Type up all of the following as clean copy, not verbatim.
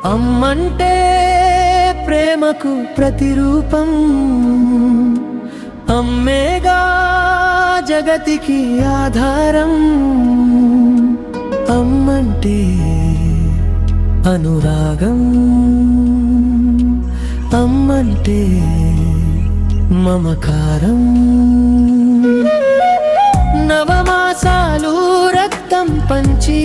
అమ్మంటే ప్రేమకు ప్రతిరూపం, అమ్మేగా జగతికి ఆధారం. అమ్మంటే అనురాగం, అమ్మంటే మమకారం. నవమాసాలు రక్తం పంచి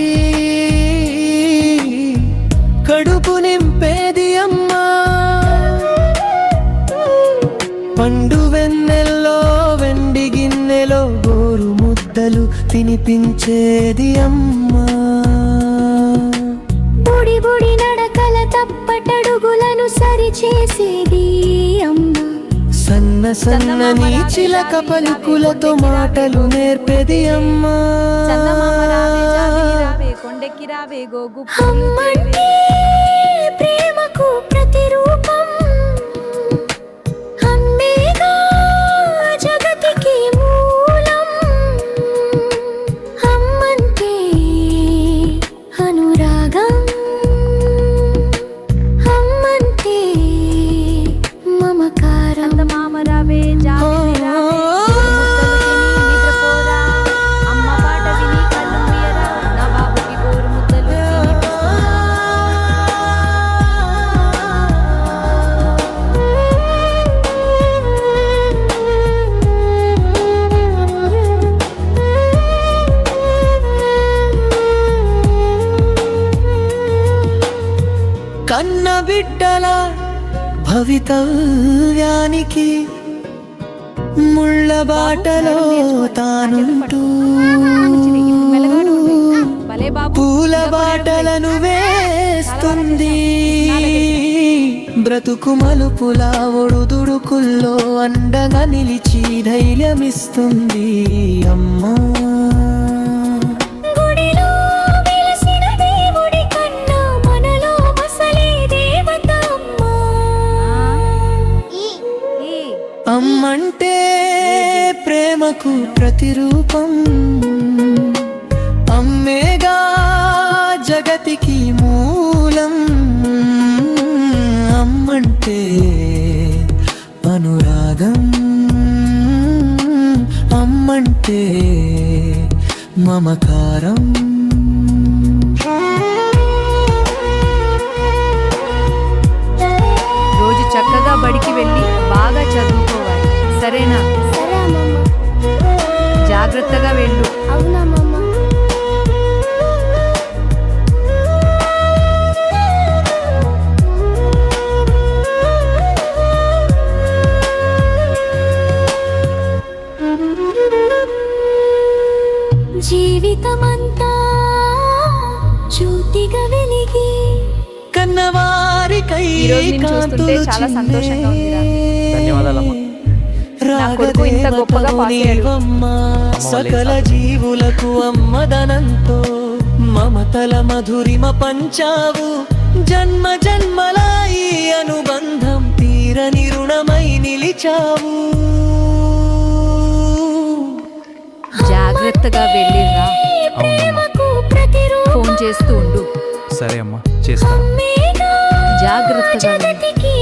కడుపు నింపేది అమ్మా, పండు వెన్నెల్లో వెండి గిన్నెలో గోరు ముద్దలు తినిపించేది అమ్మా. బుడి బుడి నడకల తప్పటడుగులను సరిచేసేది అమ్మా, సన్న సన్నని చిలక పలుకులతో మాటలు నేర్పేది అమ్మా. అమ్మంటే ప్రేమకు ప్రతిరూపం, అమ్మేగా జగతికి మూలం. అమ్మంటే అనురాగం, అమ్మంటే మమకారం. కన్న బిడ్డల భవితవ్యానికి ముళ్ళ బాటలో తానుంటూ పూల బాటలను వేస్తుంది. బ్రతుకు మలుపుల ఒడుదుడుకుల్లో అండగా నిలిచి ధైర్యమిస్తుంది అమ్మా. అమ్మంటే ప్రేమకు ప్రతిరూపం, అమ్మేగా జగతికి మూలం. అమ్మంటే అనురాగం, అమ్మంటే మమకారం. రోజు చక్కగా బడికి వెళ్ళి బాగా చదువుకోవాలి, సరేనా? సరే అమ్మమ్మ. జాగ్రత్తగా వెళ్ళు. అవునమ్మమ్మ. జీవితమంతా జ్యోతిగా వెలిగి కన్నవారికై ఈరోజు నిన్ను చూస్తుంటే చాలా సంతోషంగా ఉందిరా. ధన్యవాదాలమ్మా. నా కొడుకు ఇంత గొప్పగా పాస్ అయ్యాడు. సకల జీవులకు అమ్మదనంతో మమతల మధురిమ పంచావు. జన్మ జన్మల ఈ అనుబంధం తీరని రుణమై నిలిచావు. జాగ్రత్తగా వెళ్ళిరా. ప్రేమకు ప్రతిరూపం, ఫోన్ చేస్తూ ఉండు. సరే అమ్మా, చేస్తాను. అమ్మేగా జాగ్రత్తగా వెళ్ళు. జగతికి